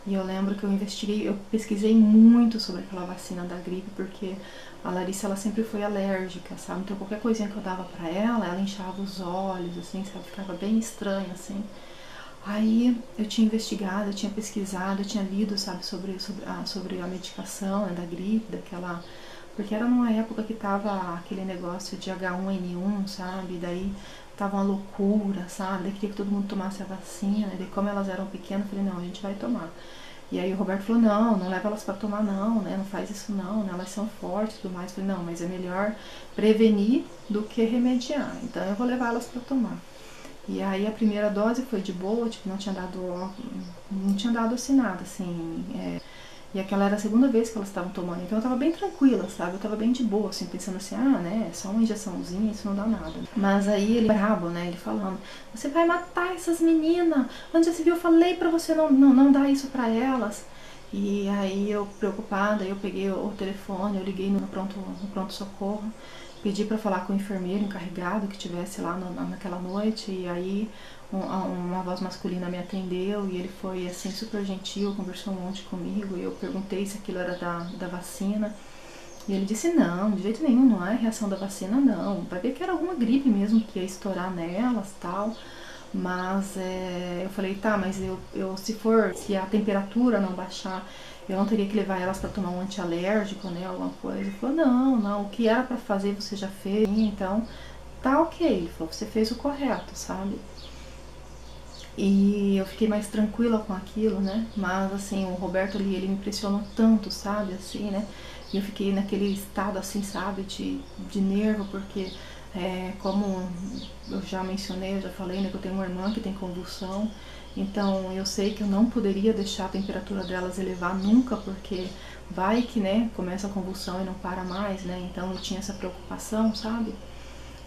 S1: E eu lembro que eu pesquisei muito sobre aquela vacina da gripe, porque a Larissa, ela sempre foi alérgica, sabe? Então qualquer coisinha que eu dava pra ela inchava os olhos, assim, sabe? Ficava bem estranha, assim. Aí eu tinha investigado, eu tinha pesquisado, eu tinha lido, sabe, sobre a medicação, né, da gripe, daquela... Porque era numa época que tava aquele negócio de H1N1, sabe? Daí tava uma loucura, sabe? Daí queria que todo mundo tomasse a vacina. E daí, como elas eram pequenas, eu falei, não, a gente vai tomar. E aí o Roberto falou, não leva elas pra tomar não, né? Não faz isso não, né? Elas são fortes e tudo mais. Eu falei, não, mas é melhor prevenir do que remediar. Então eu vou levar elas pra tomar. E aí a primeira dose foi de boa, tipo, não tinha dado assim nada, assim, e aquela era a segunda vez que elas estavam tomando, então eu tava bem tranquila, sabe, eu tava bem de boa, assim, pensando assim, né, é só uma injeçãozinha, isso não dá nada. Mas aí ele, brabo, né, ele falando, você vai matar essas meninas, onde já se viu, eu falei pra você não dar isso pra elas. E aí eu, preocupada, eu peguei o telefone, eu liguei no pronto-socorro, pedi para falar com o enfermeiro encarregado que estivesse lá naquela noite, e aí uma voz masculina me atendeu e ele foi assim super gentil, conversou um monte comigo, e eu perguntei se aquilo era da vacina, e ele disse, não, de jeito nenhum, não é reação da vacina não, vai ver que era alguma gripe mesmo que ia estourar nelas e tal. Mas eu falei, tá, mas se a temperatura não baixar, eu não teria que levar elas para tomar um antialérgico, né, alguma coisa. Ele falou, não, o que era para fazer você já fez, então tá ok. Ele falou, você fez o correto, sabe? E eu fiquei mais tranquila com aquilo, né, mas assim, o Roberto ali, ele me impressionou tanto, sabe, assim, né, e eu fiquei naquele estado assim, sabe, de nervo, porque como eu já mencionei, eu já falei, né, que eu tenho uma irmã que tem convulsão, então eu sei que eu não poderia deixar a temperatura delas elevar nunca, porque vai que, né, começa a convulsão e não para mais, né, então eu tinha essa preocupação, sabe?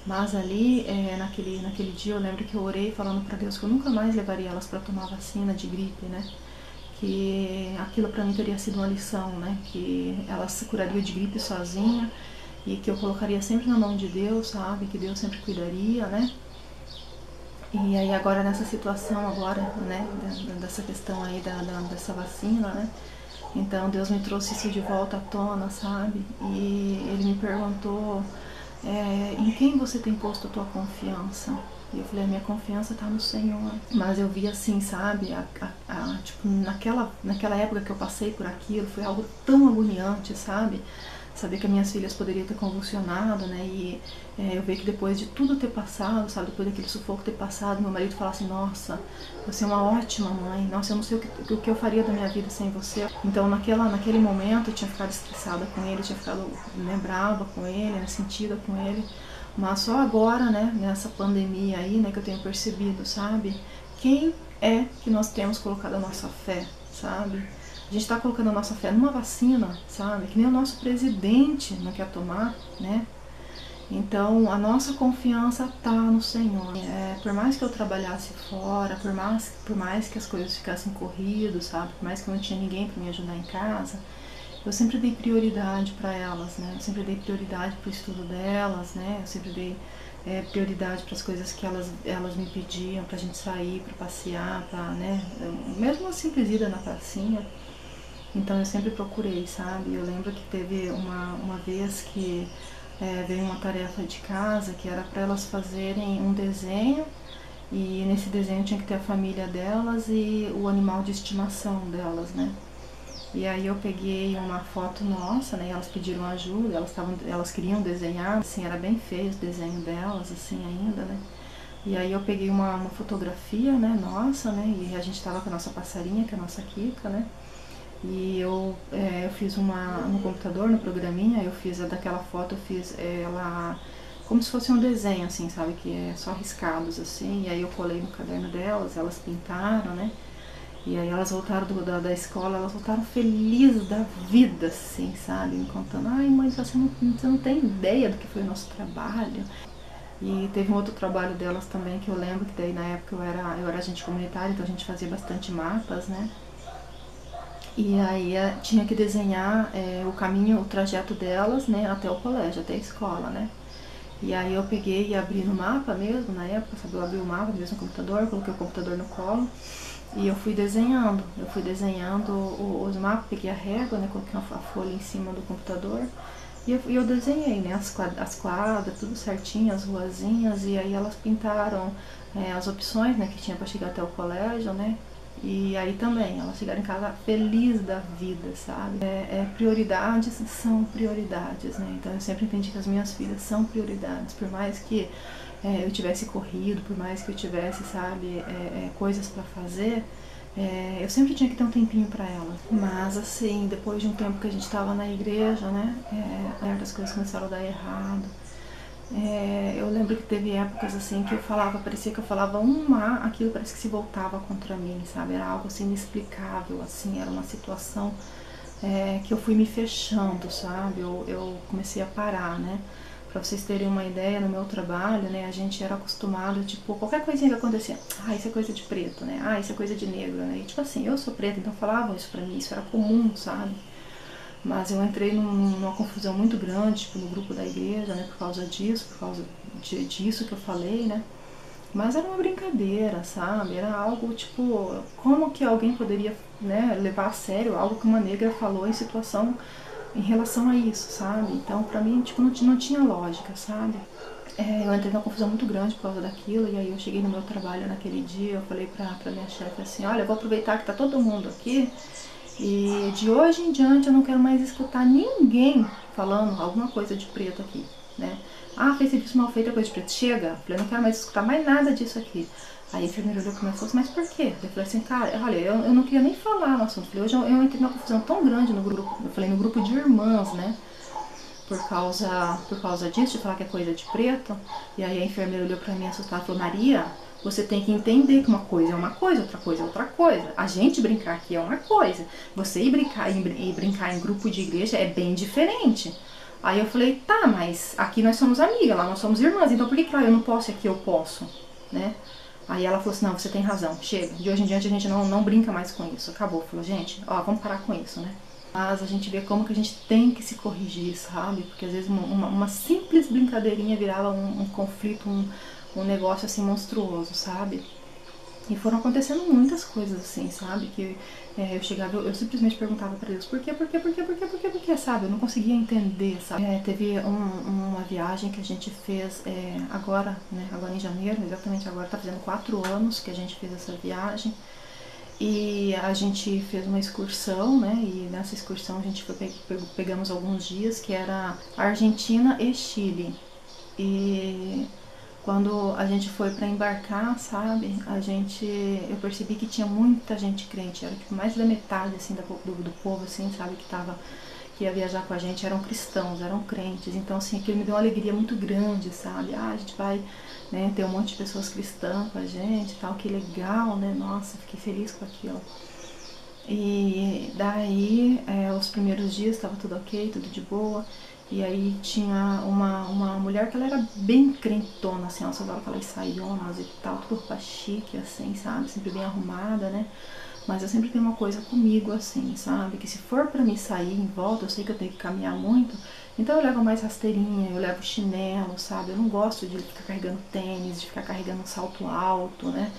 S1: Mas ali, naquele dia, eu lembro que eu orei falando pra Deus que eu nunca mais levaria elas pra tomar vacina de gripe, né? Que aquilo pra mim teria sido uma lição, né? Que elas se curariam de gripe sozinha e que eu colocaria sempre na mão de Deus, sabe? Que Deus sempre cuidaria, né? E aí agora nessa situação agora, né? Dessa questão aí dessa vacina, né? Então Deus me trouxe isso de volta à tona, sabe? E Ele me perguntou... em quem você tem posto a tua confiança? E eu falei, a minha confiança está no Senhor. Mas eu vi assim, sabe, tipo, naquela época que eu passei por aquilo, foi algo tão agoniante, sabe? Saber que as minhas filhas poderiam ter convulsionado, né? E eu ver que depois de tudo ter passado, sabe? Depois daquele sufoco ter passado, meu marido falar assim, nossa, você é uma ótima mãe, nossa, eu não sei o que eu faria da minha vida sem você. Então naquele momento eu tinha ficado estressada com ele, tinha ficado, né, brava com ele, né, sentida com ele. Mas só agora, né, nessa pandemia aí, né, que eu tenho percebido, sabe? Quem é que nós temos colocado a nossa fé, sabe? A gente está colocando a nossa fé numa vacina, sabe? Que nem o nosso presidente não quer tomar, né? Então, a nossa confiança tá no Senhor. Por mais que eu trabalhasse fora, por mais que as coisas ficassem corridas, sabe? Por mais que eu não tinha ninguém para me ajudar em casa, eu sempre dei prioridade para elas, né? Eu sempre dei prioridade para o estudo delas, né? Eu sempre dei prioridade para as coisas que elas me pediam, pra gente sair, para passear, pra, né? Mesmo uma simples ida na pracinha. Então eu sempre procurei, sabe? Eu lembro que teve uma vez que veio uma tarefa de casa que era para elas fazerem um desenho, e nesse desenho tinha que ter a família delas e o animal de estimação delas, né? E aí eu peguei uma foto nossa, né? E elas pediram ajuda, elas queriam desenhar, assim, era bem feio o desenho delas, assim, ainda, né? E aí eu peguei uma fotografia, né, nossa, né? E a gente tava com a nossa passarinha, que é a nossa Kika, né? E eu fiz no computador, no programinha, eu fiz daquela foto, eu fiz ela como se fosse um desenho, assim, sabe? Que é só riscados, assim. E aí eu colei no caderno delas, elas pintaram, né? E aí elas voltaram da escola, elas voltaram felizes da vida, assim, sabe? Me contando, ai mãe, você não tem ideia do que foi o nosso trabalho. E teve um outro trabalho delas também, que eu lembro que daí na época eu era agente comunitária, então a gente fazia bastante mapas, né? E aí tinha que desenhar o caminho, o trajeto delas, né, até o colégio, até a escola, né. E aí eu peguei e abri no mapa mesmo, na época, sabe, eu abri o mapa mesmo no computador, coloquei o computador no colo e eu fui desenhando. Eu fui desenhando os mapas, peguei a régua, né, coloquei a folha em cima do computador e eu desenhei, né, as quadras, tudo certinho, as ruazinhas, e aí elas pintaram as opções, né, que tinha para chegar até o colégio, né. E aí também, elas chegaram em casa felizes da vida, sabe? Prioridades são prioridades, né? Então eu sempre entendi que as minhas filhas são prioridades. Por mais que eu tivesse corrido, por mais que eu tivesse, sabe, coisas para fazer, eu sempre tinha que ter um tempinho para elas. Mas assim, depois de um tempo que a gente estava na igreja, né, as coisas começaram a dar errado. Eu lembro que teve épocas assim que eu falava, parecia que eu falava aquilo parece que se voltava contra mim, sabe? Era algo assim inexplicável, assim, era uma situação que eu fui me fechando, sabe? Eu comecei a parar, né? Pra vocês terem uma ideia, no meu trabalho, né, a gente era acostumado, tipo, qualquer coisinha que acontecia, isso é coisa de preto, né? Isso é coisa de negro, né? E tipo assim, eu sou preta, então falavam isso pra mim, isso era comum, sabe? Mas eu entrei numa confusão muito grande, tipo, no grupo da igreja, né, por causa disso, por causa disso que eu falei, né. Mas era uma brincadeira, sabe? Era algo, tipo, como que alguém poderia, né, levar a sério algo que uma negra falou em relação a isso, sabe? Então, pra mim, tipo, não tinha lógica, sabe? Eu entrei numa confusão muito grande por causa daquilo, e aí eu cheguei no meu trabalho naquele dia, eu falei pra minha chefe assim, olha, eu vou aproveitar que tá todo mundo aqui, e de hoje em diante eu não quero mais escutar ninguém falando alguma coisa de preto aqui, né? Fez serviço mal feito, é coisa de preto. Chega. Eu falei, não quero mais escutar mais nada disso aqui. Aí a enfermeira olhou pra mim e falou assim, mas por quê? Eu falei assim, cara, olha, eu não queria nem falar no assunto. Eu falei, hoje eu entrei numa confusão tão grande no grupo, eu falei, no grupo de irmãs, né? Por causa disso, de falar que é coisa de preto. E aí a enfermeira olhou pra mim assustada e falou, Maria, você tem que entender que uma coisa é uma coisa, outra coisa é outra coisa. A gente brincar aqui é uma coisa. Você ir brincar em grupo de igreja é bem diferente. Aí eu falei, tá, mas aqui nós somos amigas, lá nós somos irmãs, então por que lá eu não posso e aqui eu posso, né? Aí ela falou assim, não, você tem razão, chega, de hoje em diante a gente não brinca mais com isso, acabou. Falou, gente, vamos parar com isso, né? Mas a gente vê como que a gente tem que se corrigir, sabe? Porque às vezes uma simples brincadeirinha virava um conflito, um negócio assim monstruoso, sabe? E foram acontecendo muitas coisas assim, sabe? Que eu chegava, eu simplesmente perguntava pra Deus, por quê, sabe? Eu não conseguia entender, sabe? Teve uma viagem que a gente fez agora, né? Agora em janeiro, exatamente agora, tá fazendo 4 anos que a gente fez essa viagem. E a gente fez uma excursão, né? E nessa excursão a gente pegamos alguns dias, que era Argentina e Chile. E quando a gente foi para embarcar, sabe, eu percebi que tinha muita gente crente, era tipo mais da metade assim do povo, assim, sabe, que ia viajar com a gente eram cristãos, eram crentes. Então assim, aquilo me deu uma alegria muito grande, sabe? A gente vai, né, ter um monte de pessoas cristãs com a gente e tal, que legal, né? Nossa, fiquei feliz com aquilo. E daí, os primeiros dias estava tudo ok, tudo de boa. E aí tinha uma mulher que ela era bem crentona, assim, ela só usava aquelas saionas e tal, tudo roupa chique, assim, sabe? Sempre bem arrumada, né? Mas eu sempre tenho uma coisa comigo, assim, sabe? Que se for pra me sair em volta, eu sei que eu tenho que caminhar muito, então eu levo mais rasteirinha, eu levo chinelo, sabe? Eu não gosto de ficar carregando tênis, de ficar carregando um salto alto, né?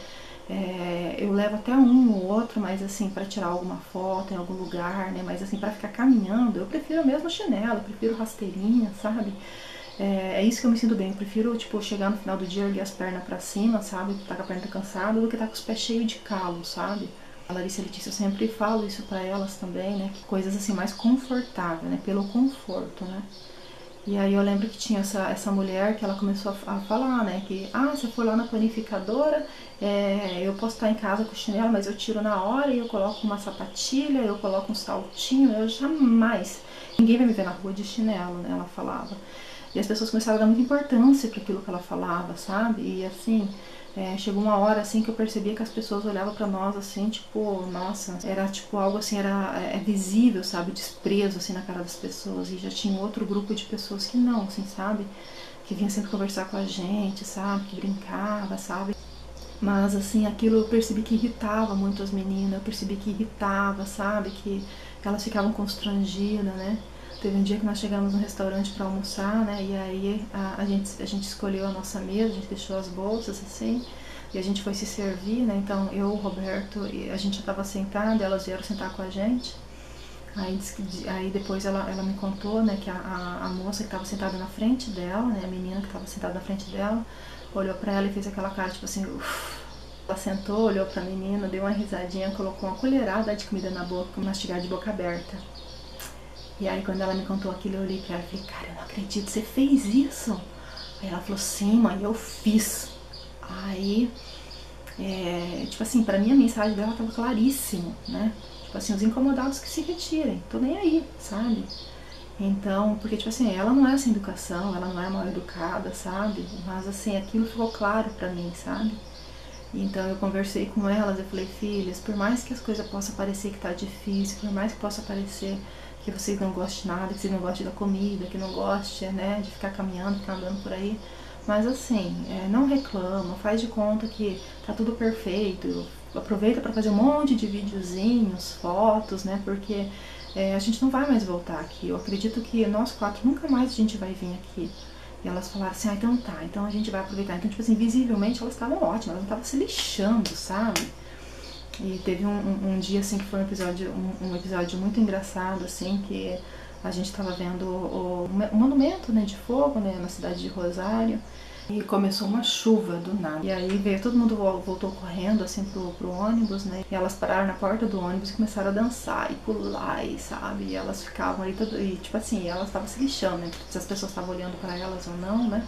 S1: Eu levo até um ou outro, mas assim, pra tirar alguma foto em algum lugar, né? Mas assim, pra ficar caminhando, eu prefiro mesmo chinelo, eu prefiro rasteirinha, sabe? É isso que eu me sinto bem. Eu prefiro, tipo, chegar no final do dia, erguer as pernas pra cima, sabe? Tá com a perna cansada, do que tá com os pés cheios de calo, sabe? A Larissa e a Letícia, eu sempre falo isso pra elas também, né? Que coisas assim mais confortáveis, né? Pelo conforto, né? E aí eu lembro que tinha essa mulher que ela começou a falar, né? Que, se eu for lá na panificadora, eu posso estar em casa com o chinelo, mas eu tiro na hora e eu coloco uma sapatilha, eu coloco um saltinho, eu jamais. Ninguém vai me ver na rua de chinelo, né? Ela falava. E as pessoas começaram a dar muita importância para aquilo que ela falava, sabe? E assim, chegou uma hora assim que eu percebia que as pessoas olhavam pra nós assim, tipo, nossa, era tipo algo assim, era visível, sabe, o desprezo assim na cara das pessoas. E já tinha outro grupo de pessoas que não, assim, sabe, que vinha sempre conversar com a gente, sabe, que brincava, sabe. Mas assim, aquilo eu percebi que irritava muito as meninas, eu percebi que irritava, sabe? Que elas ficavam constrangidas, né? Teve um dia que nós chegamos no restaurante para almoçar, né? E aí a gente escolheu a nossa mesa, a gente deixou as bolsas assim, e a gente foi se servir, né? Então eu, o Roberto, a gente já estava sentado, elas vieram sentar com a gente. Aí depois ela me contou, né, que a moça que estava sentada na frente dela, né, a menina que estava sentada na frente dela, olhou pra ela e fez aquela cara, tipo assim, uff. Ela sentou, olhou pra menina, deu uma risadinha, colocou uma colherada de comida na boca, mastigar de boca aberta. E aí quando ela me contou aquilo, eu olhei pra ela e falei, cara, eu não acredito, você fez isso? Aí ela falou, sim, mãe, eu fiz. Aí, tipo assim, pra mim a mensagem dela tava claríssima, né? Tipo assim, os incomodados que se retirem, tô nem aí, sabe? Então, porque tipo assim, ela não é sem educação, ela não é mal educada, sabe? Mas assim, aquilo ficou claro pra mim, sabe? Então eu conversei com elas, eu falei, filhas, por mais que as coisas possam parecer que tá difícil, por mais que possa parecer que vocês não gostem de nada, que vocês não gostem da comida, que não gostem, né, de ficar caminhando, ficar andando por aí, mas assim, não reclama, faz de conta que tá tudo perfeito, aproveita para fazer um monte de videozinhos, fotos, né, porque a gente não vai mais voltar aqui. Eu acredito que nós 4 nunca mais a gente vai vir aqui. E elas falaram assim, então tá, então a gente vai aproveitar. Então, tipo assim, visivelmente elas estavam ótimas, elas não estavam se lixando, sabe? E teve um dia, assim, que foi um episódio muito engraçado, assim, que a gente tava vendo o monumento, né, de fogo, né, na cidade de Rosário. E começou uma chuva do nada. E aí veio, todo mundo voltou correndo assim pro ônibus, né? E elas pararam na porta do ônibus e começaram a dançar e pular, e sabe? E elas ficavam ali, e tipo assim, elas estavam se lixando, né? Se as pessoas estavam olhando pra elas ou não, né?